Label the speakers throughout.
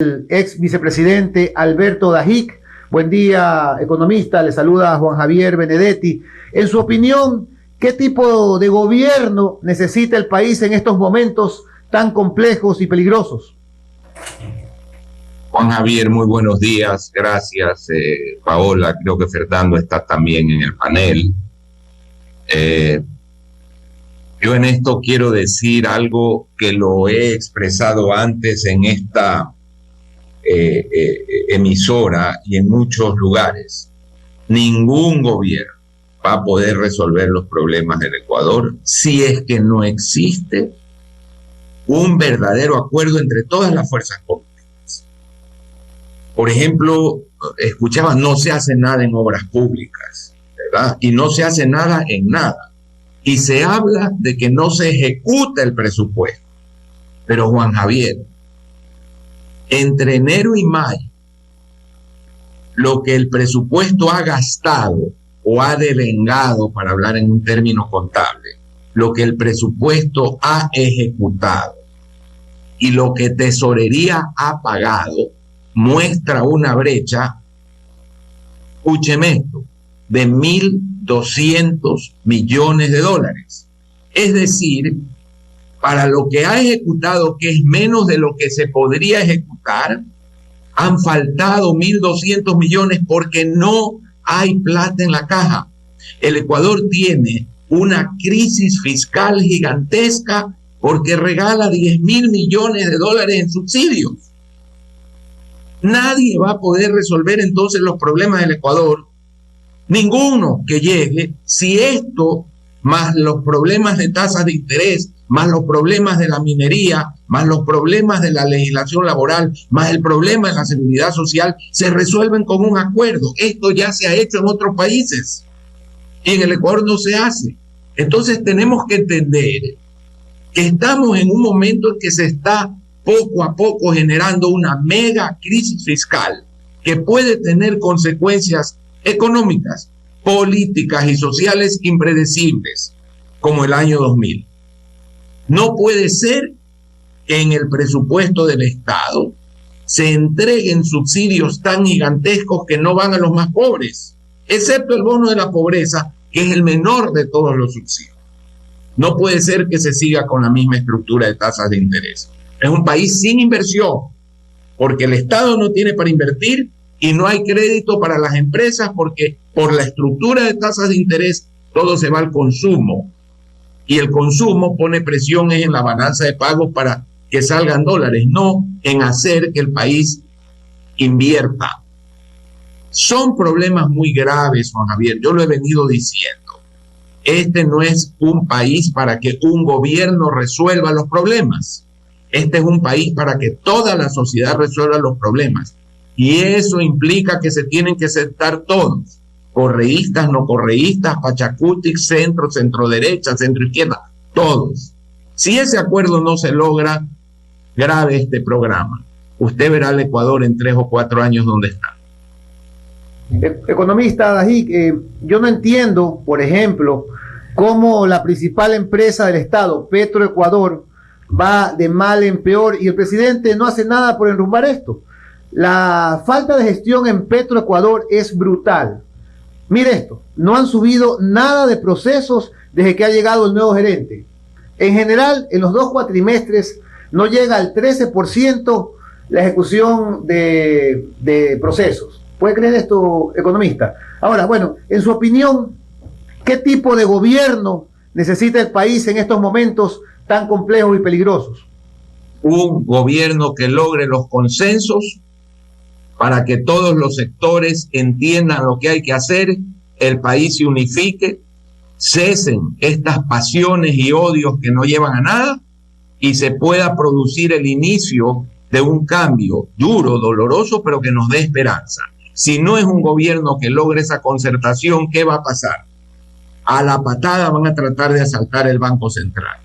Speaker 1: El ex vicepresidente Alberto Dajic. Buen día, economista. Le saluda Juan Javier Benedetti. En su opinión, ¿qué tipo de gobierno necesita el país en estos momentos tan complejos y peligrosos?
Speaker 2: Juan Javier, muy buenos días. Gracias, Paola. Creo que Fernando está también en el panel. Yo en esto quiero decir algo que lo he expresado antes en esta emisora y en muchos lugares. Ningún gobierno va a poder resolver los problemas del Ecuador si es que no existe un verdadero acuerdo entre todas las fuerzas políticas. Por ejemplo, escuchaba, no se hace nada en obras públicas, ¿verdad? Y no se hace nada en nada. Y se habla de que no se ejecuta el presupuesto. Pero Juan Javier, entre enero y mayo, lo que el presupuesto ha gastado o ha devengado, para hablar en un término contable, lo que el presupuesto ha ejecutado y lo que Tesorería ha pagado, muestra una brecha, escúcheme esto, de 1.200 millones de dólares. Es decir, para lo que ha ejecutado, que es menos de lo que se podría ejecutar, han faltado 1.200 millones porque no hay plata en la caja. El Ecuador tiene una crisis fiscal gigantesca porque regala 10.000 millones de dólares en subsidios. Nadie va a poder resolver entonces los problemas del Ecuador, ninguno que llegue, si esto, más los problemas de tasas de interés, más los problemas de la minería, más los problemas de la legislación laboral, más el problema de la seguridad social, se resuelven con un acuerdo. Esto ya se ha hecho en otros países y en el Ecuador no se hace. Entonces tenemos que entender que estamos en un momento en que se está poco a poco generando una mega crisis fiscal que puede tener consecuencias económicas, políticas y sociales impredecibles, como el año 2000. No puede ser que en el presupuesto del Estado se entreguen subsidios tan gigantescos que no van a los más pobres, excepto el bono de la pobreza, que es el menor de todos los subsidios. No puede ser que se siga con la misma estructura de tasas de interés. Es un país sin inversión, porque el Estado no tiene para invertir y no hay crédito para las empresas porque por la estructura de tasas de interés todo se va al consumo. Y el consumo pone presiones en la balanza de pagos para que salgan dólares, no en hacer que el país invierta. Son problemas muy graves, Juan Javier, yo lo he venido diciendo. Este no es un país para que un gobierno resuelva los problemas. Este es un país para que toda la sociedad resuelva los problemas. Y eso implica que se tienen que sentar todos. Correístas, no correístas, Pachacutic, centro, centro derecha, centro izquierda, todos. Si ese acuerdo no se logra, grave este programa. Usted verá al Ecuador en 3 o 4 años donde está.
Speaker 1: Economista Dajic, yo no entiendo, por ejemplo, cómo la principal empresa del Estado, Petroecuador, va de mal en peor y el presidente no hace nada por enrumbar esto. La falta de gestión en Petroecuador es brutal. Mire esto, no han subido nada de procesos desde que ha llegado el nuevo gerente. En general, en los 2 cuatrimestres no llega al 13% la ejecución de procesos. ¿Puede creer esto, economista? Ahora, bueno, en su opinión, ¿qué tipo de gobierno necesita el país en estos momentos tan complejos y peligrosos?
Speaker 2: Un gobierno que logre los consensos para que todos los sectores entiendan lo que hay que hacer, el país se unifique, cesen estas pasiones y odios que no llevan a nada y se pueda producir el inicio de un cambio duro, doloroso, pero que nos dé esperanza. Si no es un gobierno que logre esa concertación, ¿qué va a pasar? A la patada van a tratar de asaltar el Banco Central,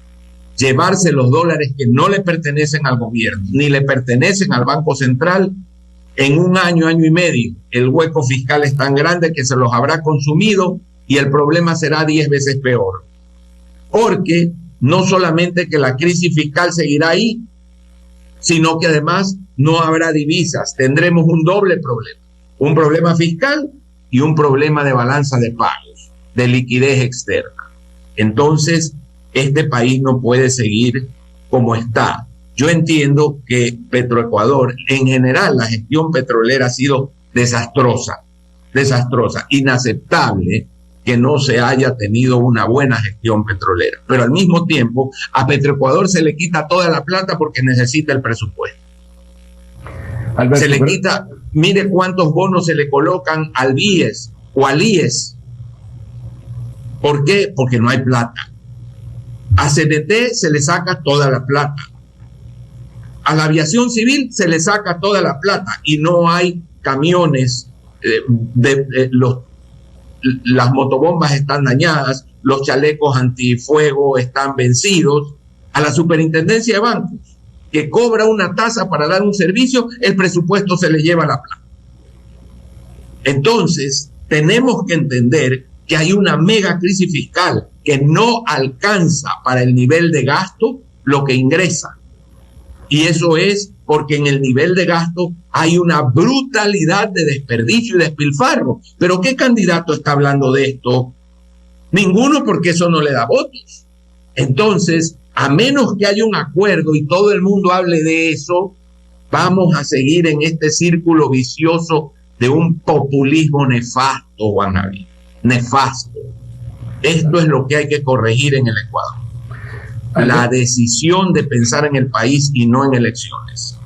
Speaker 2: llevarse los dólares que no le pertenecen al gobierno, ni le pertenecen al Banco Central. En un año, año y medio, el hueco fiscal es tan grande que se los habrá consumido y el problema será 10 veces peor. Porque no solamente que la crisis fiscal seguirá ahí, sino que además no habrá divisas, tendremos un doble problema, un problema fiscal y un problema de balanza de pagos, de liquidez externa. Entonces, este país no puede seguir como está. Yo entiendo que Petroecuador, en general, la gestión petrolera ha sido desastrosa, inaceptable que no se haya tenido una buena gestión petrolera. Pero al mismo tiempo, a Petroecuador se le quita toda la plata porque necesita el presupuesto. Alberto, se le quita, mire cuántos bonos se le colocan al BIES o al IES. ¿Por qué? Porque no hay plata. A CNT se le saca toda la plata. A la aviación civil se le saca toda la plata y no hay camiones, las motobombas están dañadas, los chalecos antifuego están vencidos. A la superintendencia de bancos, que cobra una tasa para dar un servicio, el presupuesto se le lleva la plata. Entonces, tenemos que entender que hay una mega crisis fiscal que no alcanza para el nivel de gasto lo que ingresa. Y eso es porque en el nivel de gasto hay una brutalidad de desperdicio y despilfarro. ¿Pero qué candidato está hablando de esto? Ninguno, porque eso no le da votos. Entonces, a menos que haya un acuerdo y todo el mundo hable de eso, vamos a seguir en este círculo vicioso de un populismo nefasto, Juan Javier. Nefasto. Esto es lo que hay que corregir en el Ecuador. La decisión de pensar en el país y no en elecciones.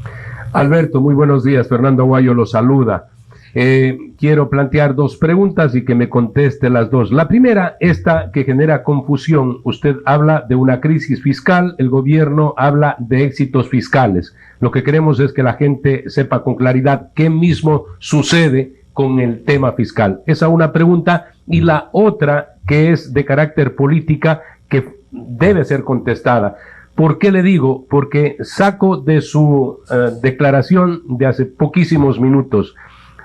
Speaker 3: Alberto, muy buenos días. Fernando Aguayo lo saluda. Quiero plantear dos preguntas y que me conteste las dos. La primera, esta que genera confusión. Usted habla de una crisis fiscal, el gobierno habla de éxitos fiscales. Lo que queremos es que la gente sepa con claridad qué mismo sucede con el tema fiscal. Esa es una pregunta. Y la otra, que es de carácter política, que debe ser contestada. ¿Por qué le digo? Porque saco de su declaración de hace poquísimos minutos.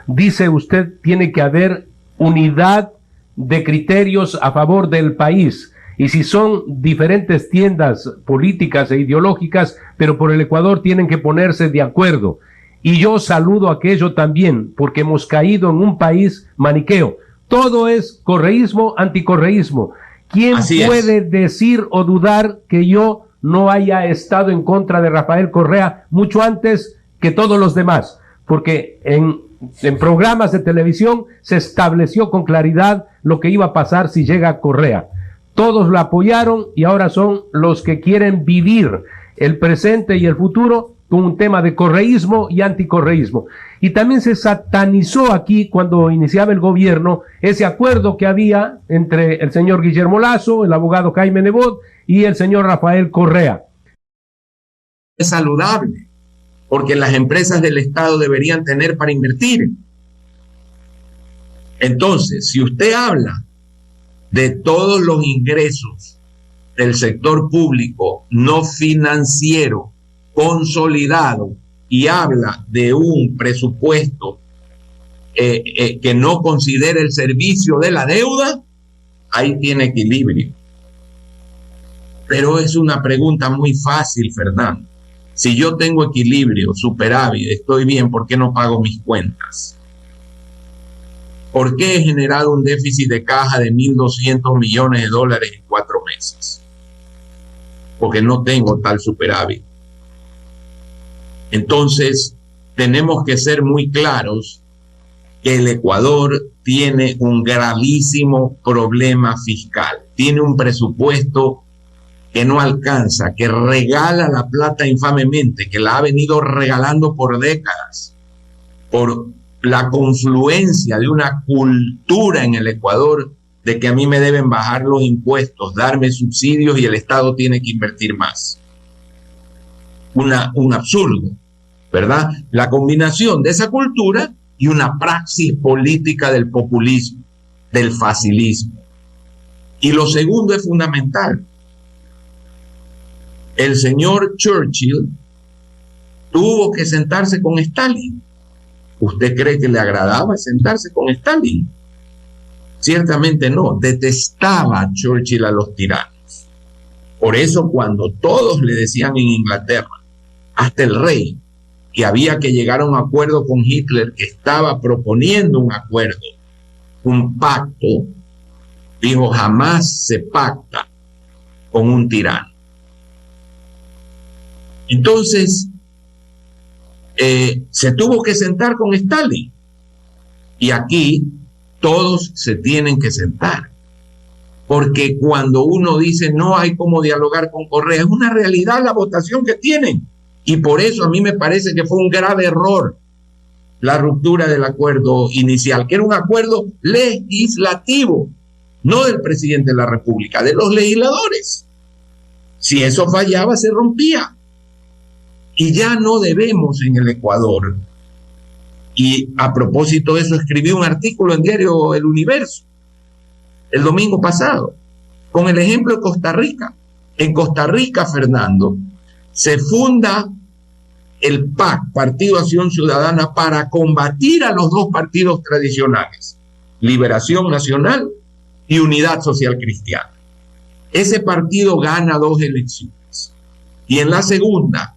Speaker 3: Dice usted, tiene que haber unidad de criterios a favor del país. Y si son diferentes tiendas políticas e ideológicas, pero por el Ecuador tienen que ponerse de acuerdo. Y yo saludo aquello también, porque hemos caído en un país maniqueo. Todo es correísmo, anticorreísmo. ¿Quién puede decir o dudar que yo no haya estado en contra de Rafael Correa mucho antes que todos los demás? Porque en programas de televisión se estableció con claridad lo que iba a pasar si llega Correa. Todos lo apoyaron y ahora son los que quieren vivir el presente y el futuro con un tema de correísmo y anticorreísmo. Y también se satanizó aquí, cuando iniciaba el gobierno, ese acuerdo que había entre el señor Guillermo Lasso, el abogado Jaime Nebot y el señor Rafael Correa.
Speaker 2: Es saludable, porque las empresas del Estado deberían tener para invertir. Entonces, si usted habla de todos los ingresos del sector público no financiero consolidado y habla de un presupuesto que no considere el servicio de la deuda, ahí tiene equilibrio. Pero es una pregunta muy fácil, Fernando. Si yo tengo equilibrio, superávit, estoy bien, ¿por qué no pago mis cuentas? ¿Por qué he generado un déficit de caja de $1.200 millones en 4 meses? Porque no tengo tal superávit. Entonces, tenemos que ser muy claros que el Ecuador tiene un gravísimo problema fiscal. Tiene un presupuesto que no alcanza, que regala la plata infamemente, que la ha venido regalando por décadas, por la confluencia de una cultura en el Ecuador de que a mí me deben bajar los impuestos, darme subsidios y el Estado tiene que invertir más. Un absurdo, ¿verdad? La combinación de esa cultura y una praxis política del populismo, del facilismo. Y lo segundo es fundamental. El señor Churchill tuvo que sentarse con Stalin. ¿Usted cree que le agradaba sentarse con Stalin? Ciertamente no. Detestaba Churchill a los tiranos. Por eso cuando todos le decían en Inglaterra, hasta el rey, que había que llegar a un acuerdo con Hitler, que estaba proponiendo un acuerdo, un pacto, dijo: jamás se pacta con un tirano. Entonces, se tuvo que sentar con Stalin. Y aquí todos se tienen que sentar. Porque cuando uno dice no hay cómo dialogar con Correa, es una realidad la votación que tienen. Y por eso a mí me parece que fue un grave error la ruptura del acuerdo inicial, que era un acuerdo legislativo, no del presidente de la República, de los legisladores. Si eso fallaba, se rompía. Y ya no debemos en el Ecuador. Y a propósito de eso, escribí un artículo en diario El Universo el domingo pasado, con el ejemplo de Costa Rica. En Costa Rica, Fernando, se funda el PAC, Partido Acción Ciudadana, para combatir a los dos partidos tradicionales, Liberación Nacional y Unidad Social Cristiana. Ese partido gana 2 elecciones. Y en la segunda,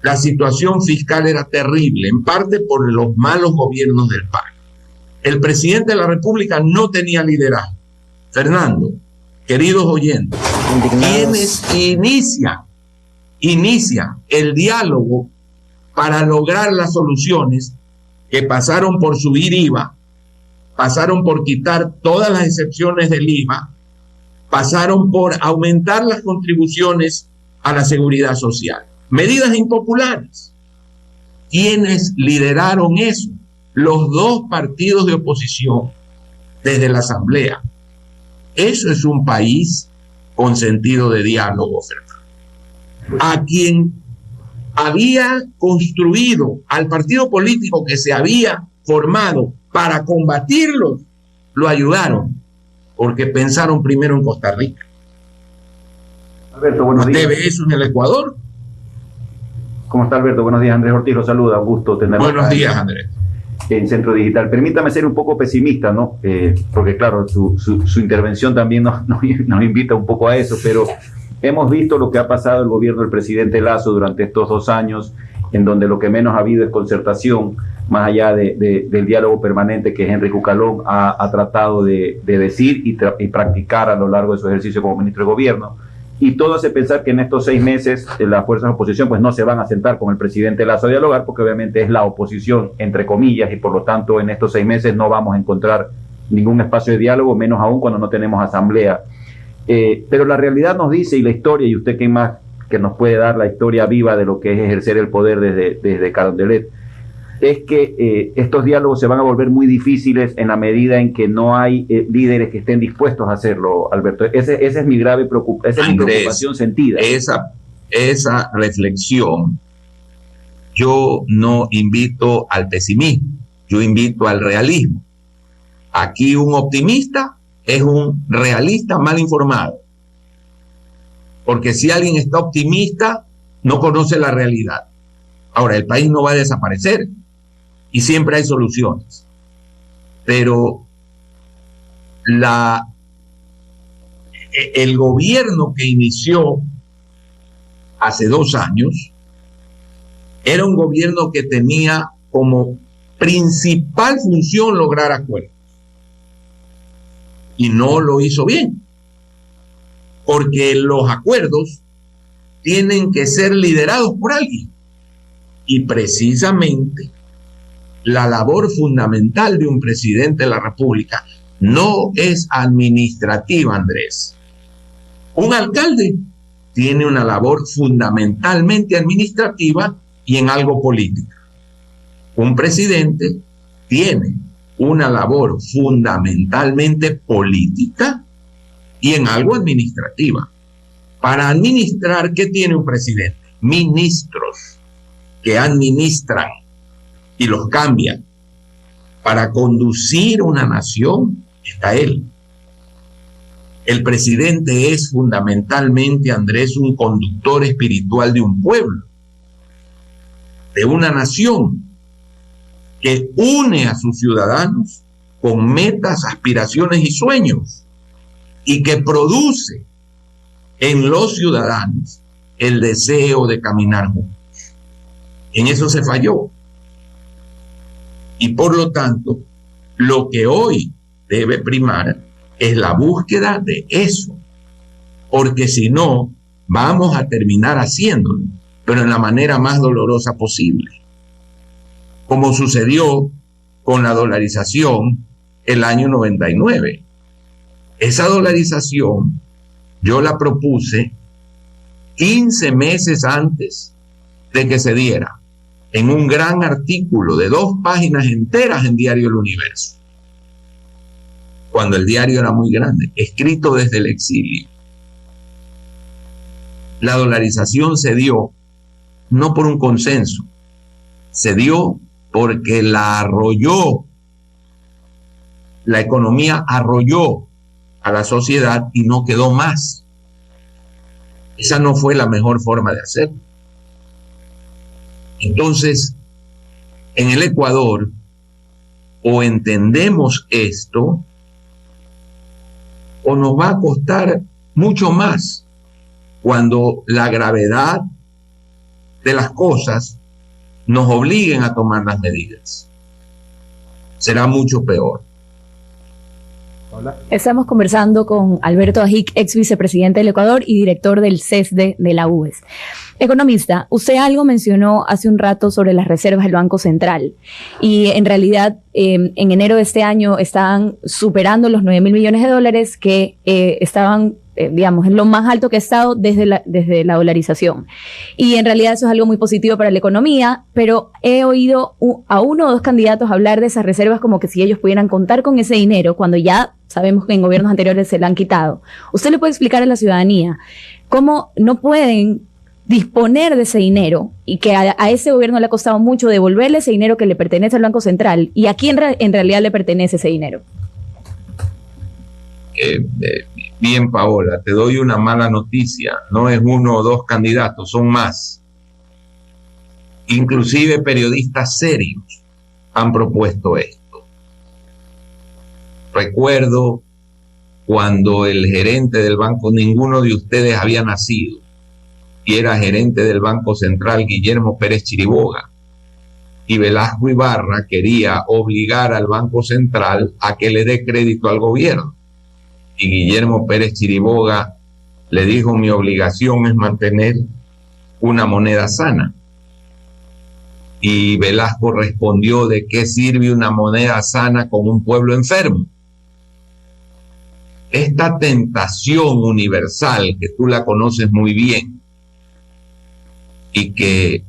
Speaker 2: la situación fiscal era terrible, en parte por los malos gobiernos del PAC. El presidente de la República no tenía liderazgo. Fernando, queridos oyentes, quienes inician el diálogo para lograr las soluciones, que pasaron por subir IVA, pasaron por quitar todas las excepciones del IVA, pasaron por aumentar las contribuciones a la seguridad social. Medidas impopulares. ¿Quiénes lideraron eso? Los 2 partidos de oposición desde la Asamblea. Eso es un país con sentido de diálogo, Fernando. A quien había construido, al partido político que se había formado para combatirlos, lo ayudaron, porque pensaron primero en Costa Rica.
Speaker 4: Alberto, buenos días.
Speaker 2: ¿Usted ve eso en el Ecuador?
Speaker 4: ¿Cómo está, Alberto? Buenos días, Andrés Ortiz lo saluda, un gusto tenerlo.
Speaker 2: Buenos días, Andrés.
Speaker 4: En Centro Digital. Permítame ser un poco pesimista, ¿no? Porque claro, su intervención también nos invita un poco a eso, pero hemos visto lo que ha pasado el gobierno del presidente Lasso durante estos 2 años, en donde lo que menos ha habido es concertación, más allá del diálogo permanente que Henry Cucalón ha tratado de decir y practicar a lo largo de su ejercicio como ministro de gobierno. Y todo hace pensar que en estos 6 meses las fuerzas de oposición pues no se van a sentar con el presidente Lasso a dialogar, porque obviamente es la oposición, entre comillas, y por lo tanto en estos 6 meses no vamos a encontrar ningún espacio de diálogo, menos aún cuando no tenemos asamblea. Pero la realidad nos dice, y la historia, y usted quién más que nos puede dar la historia viva de lo que es ejercer el poder desde Carondelet, es que estos diálogos se van a volver muy difíciles en la medida en que no hay líderes que estén dispuestos a hacerlo, Alberto. Esa es mi grave preocupación, mi preocupación sentida.
Speaker 2: Esa reflexión, yo no invito al pesimismo, yo invito al realismo. Aquí un optimista es un realista mal informado, porque si alguien está optimista, no conoce la realidad. Ahora, el país no va a desaparecer, y siempre hay soluciones. Pero el gobierno que inició hace 2 años era un gobierno que tenía como principal función lograr acuerdos. Y no lo hizo bien. Porque los acuerdos tienen que ser liderados por alguien. Y precisamente la labor fundamental de un presidente de la República no es administrativa, Andrés. Un alcalde tiene una labor fundamentalmente administrativa y en algo política. Un presidente tiene una labor fundamentalmente política y en algo administrativa. Para administrar, ¿qué tiene un presidente? Ministros que administran y los cambian. Para conducir una nación está él. El presidente es fundamentalmente, Andrés, un conductor espiritual de un pueblo, de una nación que une a sus ciudadanos con metas, aspiraciones y sueños, y que produce en los ciudadanos el deseo de caminar juntos. En eso se falló. Y por lo tanto, lo que hoy debe primar es la búsqueda de eso. Porque si no, vamos a terminar haciéndolo, pero en la manera más dolorosa posible. Como sucedió con la dolarización el año 99. Esa dolarización yo la propuse 15 meses antes de que se diera, en un gran artículo de 2 páginas enteras en Diario El Universo, cuando el diario era muy grande, escrito desde el exilio. La dolarización se dio no por un consenso, se dio porque la arrolló, la economía arrolló a la sociedad y no quedó más. Esa no fue la mejor forma de hacerlo. Entonces, en el Ecuador, o entendemos esto, o nos va a costar mucho más cuando la gravedad de las cosas nos obliguen a tomar las medidas. Será mucho peor.
Speaker 5: Hola. Estamos conversando con Alberto Ajic, ex vicepresidente del Ecuador y director del CESDE de la UES. Economista, usted algo mencionó hace un rato sobre las reservas del Banco Central y en realidad en enero de este año estaban superando los 9.000 millones de dólares que estaban digamos, en lo más alto que ha estado desde la dolarización. Y en realidad eso es algo muy positivo para la economía, pero he oído a 1 o 2 candidatos hablar de esas reservas como que si ellos pudieran contar con ese dinero, cuando ya sabemos que en gobiernos anteriores se la han quitado. ¿Usted le puede explicar a la ciudadanía cómo no pueden disponer de ese dinero y que a ese gobierno le ha costado mucho devolverle ese dinero que le pertenece al Banco Central? ¿Y a quién en realidad le pertenece ese dinero?
Speaker 2: Bien, Paola, te doy una mala noticia. No es 1 o 2 candidatos, son más. Inclusive periodistas serios han propuesto esto. Recuerdo cuando el gerente del banco, ninguno de ustedes había nacido, y era gerente del Banco Central, Guillermo Pérez Chiriboga, y Velasco Ibarra quería obligar al Banco Central a que le dé crédito al gobierno. Y Guillermo Pérez Chiriboga le dijo: mi obligación es mantener una moneda sana. Y Velasco respondió: ¿de qué sirve una moneda sana con un pueblo enfermo? Esta tentación universal, que tú la conoces muy bien, y que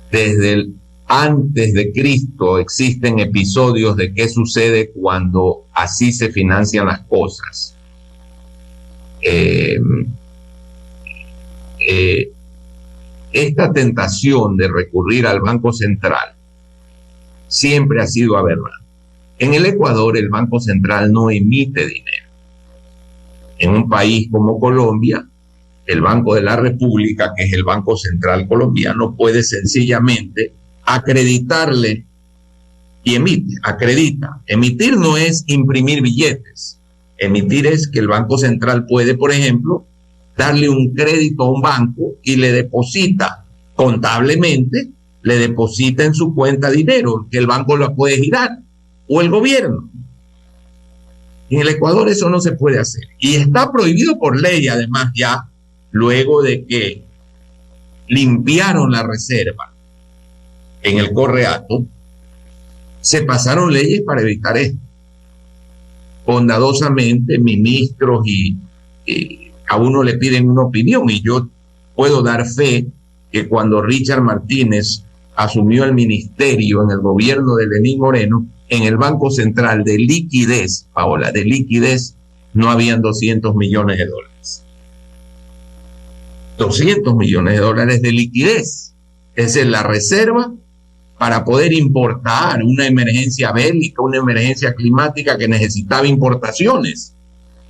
Speaker 2: desde antes de Cristo existen episodios de qué sucede cuando así se financian las cosas. Esta tentación de recurrir al Banco Central siempre ha sido aberrante. En el Ecuador, el Banco Central no emite dinero. En un país como Colombia, el Banco de la República, que es el Banco Central colombiano, puede sencillamente acreditarle y emite, acredita. Emitir no es imprimir billetes. Emitir es que el Banco Central puede, por ejemplo, darle un crédito a un banco y le deposita contablemente, le deposita en su cuenta dinero, que el banco lo puede girar, o el gobierno. En el Ecuador eso no se puede hacer. Y está prohibido por ley, además, ya, luego de que limpiaron la reserva en el Correato, se pasaron leyes para evitar esto. Bondadosamente, ministros y a uno le piden una opinión, y yo puedo dar fe que cuando Richard Martínez asumió el ministerio en el gobierno de Lenín Moreno, en el Banco Central de liquidez, Paola, de liquidez, no habían 200 millones de dólares. 200 millones de dólares de liquidez. Esa es la reserva para poder importar una emergencia bélica, una emergencia climática que necesitaba importaciones.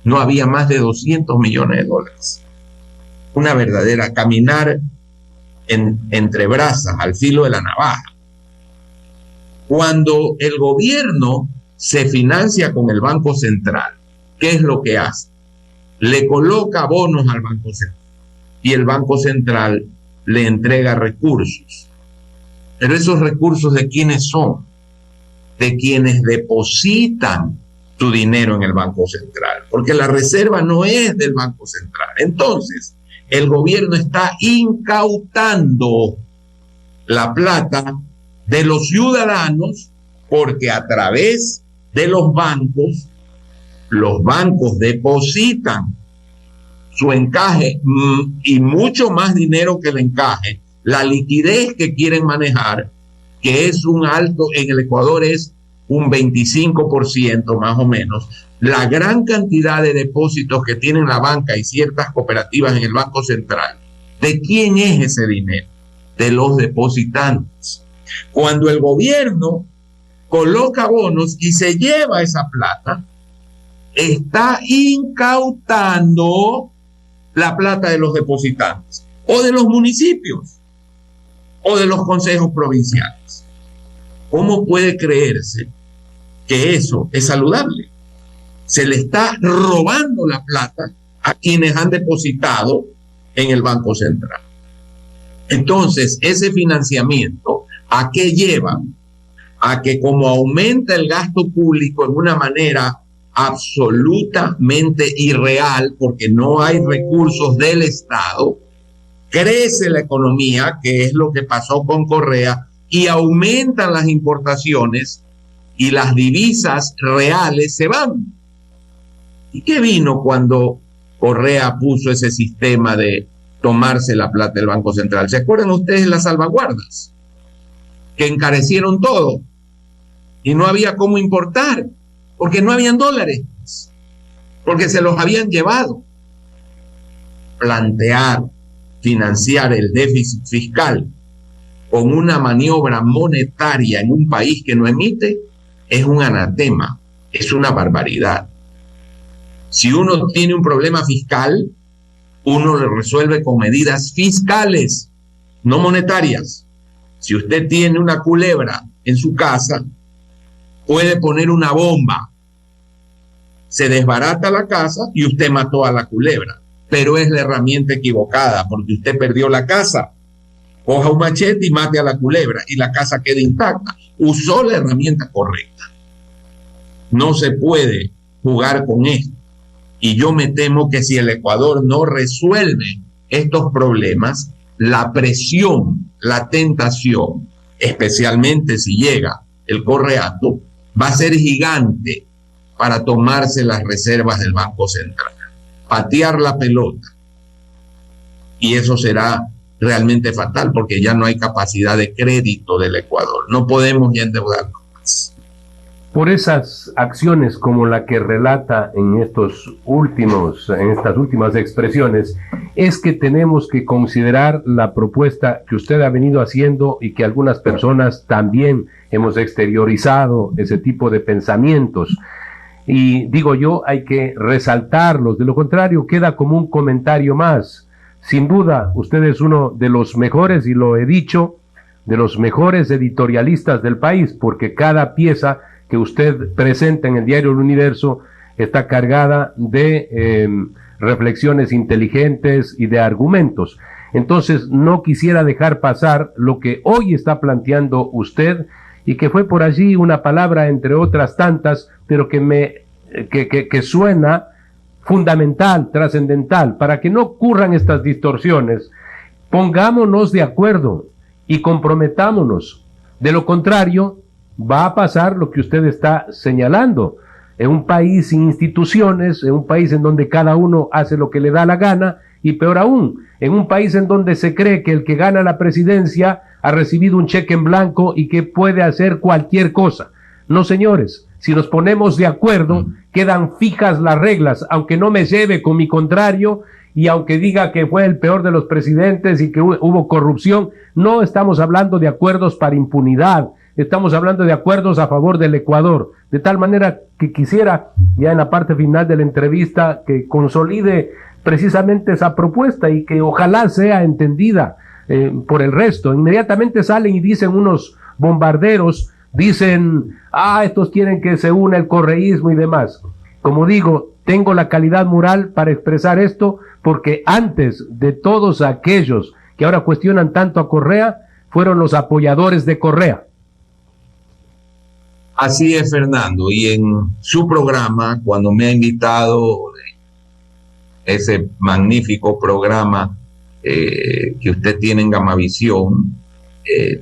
Speaker 2: No había más de 200 millones de dólares. Una verdadera caminar entre brasas, al filo de la navaja. Cuando el gobierno se financia con el Banco Central, ¿qué es lo que hace? Le coloca bonos al Banco Central y el Banco Central le entrega recursos. Pero esos recursos, ¿de quiénes son? De quienes depositan su dinero en el Banco Central, porque la reserva no es del Banco Central. Entonces, el gobierno está incautando la plata de los ciudadanos, porque a través de los bancos depositan su encaje y mucho más dinero que el encaje, la liquidez que quieren manejar, que es un alto, en el Ecuador es un 25% más o menos, la gran cantidad de depósitos que tienen la banca y ciertas cooperativas en el Banco Central. ¿De quién es ese dinero? De los depositantes. Cuando el gobierno coloca bonos y se lleva esa plata, está incautando la plata de los depositantes, o de los municipios, o de los consejos provinciales. ¿Cómo puede creerse que eso es saludable? Se le está robando la plata a quienes han depositado en el Banco Central. Entonces, ese financiamiento, ¿a qué lleva? A que como aumenta el gasto público en una manera absolutamente irreal, porque no hay recursos del Estado, crece la economía, que es lo que pasó con Correa, y aumentan las importaciones y las divisas reales se van. ¿Y qué vino cuando Correa puso ese sistema de tomarse la plata del Banco Central? ¿Se acuerdan ustedes las salvaguardas? Que encarecieron todo y no había cómo importar, porque no habían dólares, porque se los habían llevado. Plantear, financiar el déficit fiscal con una maniobra monetaria en un país que no emite es un anatema, es una barbaridad. Si uno tiene un problema fiscal, uno lo resuelve con medidas fiscales, no monetarias. Si usted tiene una culebra en su casa, puede poner una bomba, se desbarata la casa y usted mató a la culebra, pero es la herramienta equivocada, porque usted perdió la casa. Coja un machete y mate a la culebra y la casa queda intacta. Usó la herramienta correcta. No se puede jugar con esto. Y yo me temo que si el Ecuador no resuelve estos problemas, la presión, la tentación, especialmente si llega el correato, va a ser gigante para tomarse las reservas del Banco Central, patear la pelota. Y eso será realmente fatal, porque ya no hay capacidad de crédito del Ecuador. No podemos ya endeudarnos más.
Speaker 3: Por esas acciones como la que relata en estas últimas expresiones, es que tenemos que considerar la propuesta que usted ha venido haciendo y que algunas personas también hemos exteriorizado ese tipo de pensamientos. Y digo yo, hay que resaltarlos, de lo contrario queda como un comentario más. Sin duda, usted es uno de los mejores, y lo he dicho, de los mejores editorialistas del país, porque cada pieza que usted presenta en el diario El Universo está cargada de reflexiones inteligentes y de argumentos. Entonces, no quisiera dejar pasar lo que hoy está planteando usted, y que fue por allí una palabra entre otras tantas, pero que suena fundamental, trascendental, para que no ocurran estas distorsiones. Pongámonos de acuerdo y comprometámonos. De lo contrario, va a pasar lo que usted está señalando. En un país sin instituciones, en un país en donde cada uno hace lo que le da la gana, y peor aún, en un país en donde se cree que el que gana la presidencia ha recibido un cheque en blanco y que puede hacer cualquier cosa. No, señores, si nos ponemos de acuerdo, quedan fijas las reglas, aunque no me lleve con mi contrario y aunque diga que fue el peor de los presidentes y que hubo corrupción. No estamos hablando de acuerdos para impunidad, estamos hablando de acuerdos a favor del Ecuador, de tal manera que quisiera, ya en la parte final de la entrevista, que consolide precisamente esa propuesta y que ojalá sea entendida por el resto. Inmediatamente salen y dicen unos bombarderos, dicen, estos quieren que se una el correísmo y demás. Como digo, tengo la calidad moral para expresar esto, porque antes de todos aquellos que ahora cuestionan tanto a Correa, fueron los apoyadores de Correa.
Speaker 2: Así es, Fernando, y en su programa, cuando me ha invitado, ese magnífico programa que usted tiene en Gamavisión,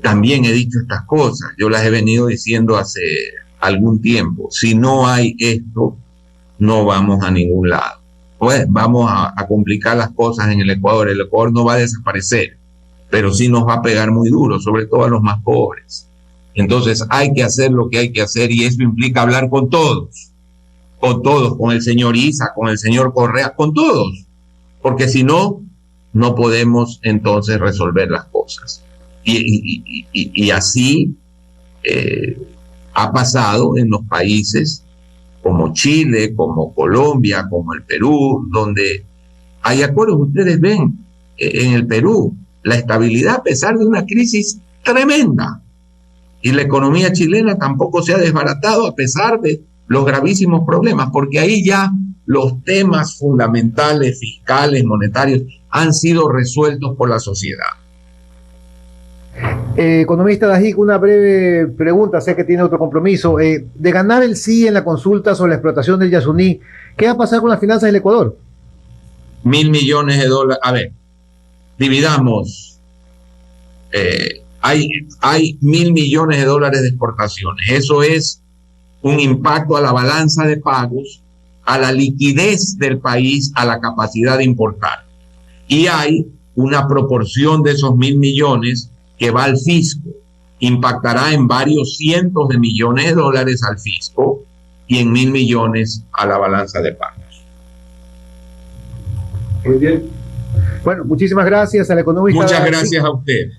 Speaker 2: también he dicho estas cosas. Yo las he venido diciendo hace algún tiempo. Si no hay esto, no vamos a ningún lado. Pues vamos a complicar las cosas en el Ecuador. El Ecuador no va a desaparecer, pero sí nos va a pegar muy duro, sobre todo a los más pobres. Entonces hay que hacer lo que hay que hacer, y eso implica hablar con todos, con el señor Isa, con el señor Correa, con todos, porque si no, no podemos entonces resolver las cosas. Y así ha pasado en los países como Chile, como Colombia, como el Perú, donde hay acuerdos. Ustedes ven en el Perú la estabilidad a pesar de una crisis tremenda. Y la economía chilena tampoco se ha desbaratado a pesar de los gravísimos problemas, porque ahí ya los temas fundamentales, fiscales, monetarios, han sido resueltos por la sociedad.
Speaker 1: Economista Dajic, una breve pregunta, sé que tiene otro compromiso. De ganar el sí en la consulta sobre la explotación del Yasuní, ¿qué va a pasar con las finanzas del Ecuador?
Speaker 2: $1.000 millones. A ver, dividamos. Hay $1.000 millones de exportaciones. Eso es un impacto a la balanza de pagos, a la liquidez del país, a la capacidad de importar. Y hay una proporción de esos $1.000 millones que va al fisco. Impactará en varios cientos de millones de dólares al fisco y en $1.000 millones a la balanza de pagos.
Speaker 3: Muy bien.
Speaker 1: Bueno, muchísimas gracias al economista.
Speaker 2: Muchas gracias a ustedes.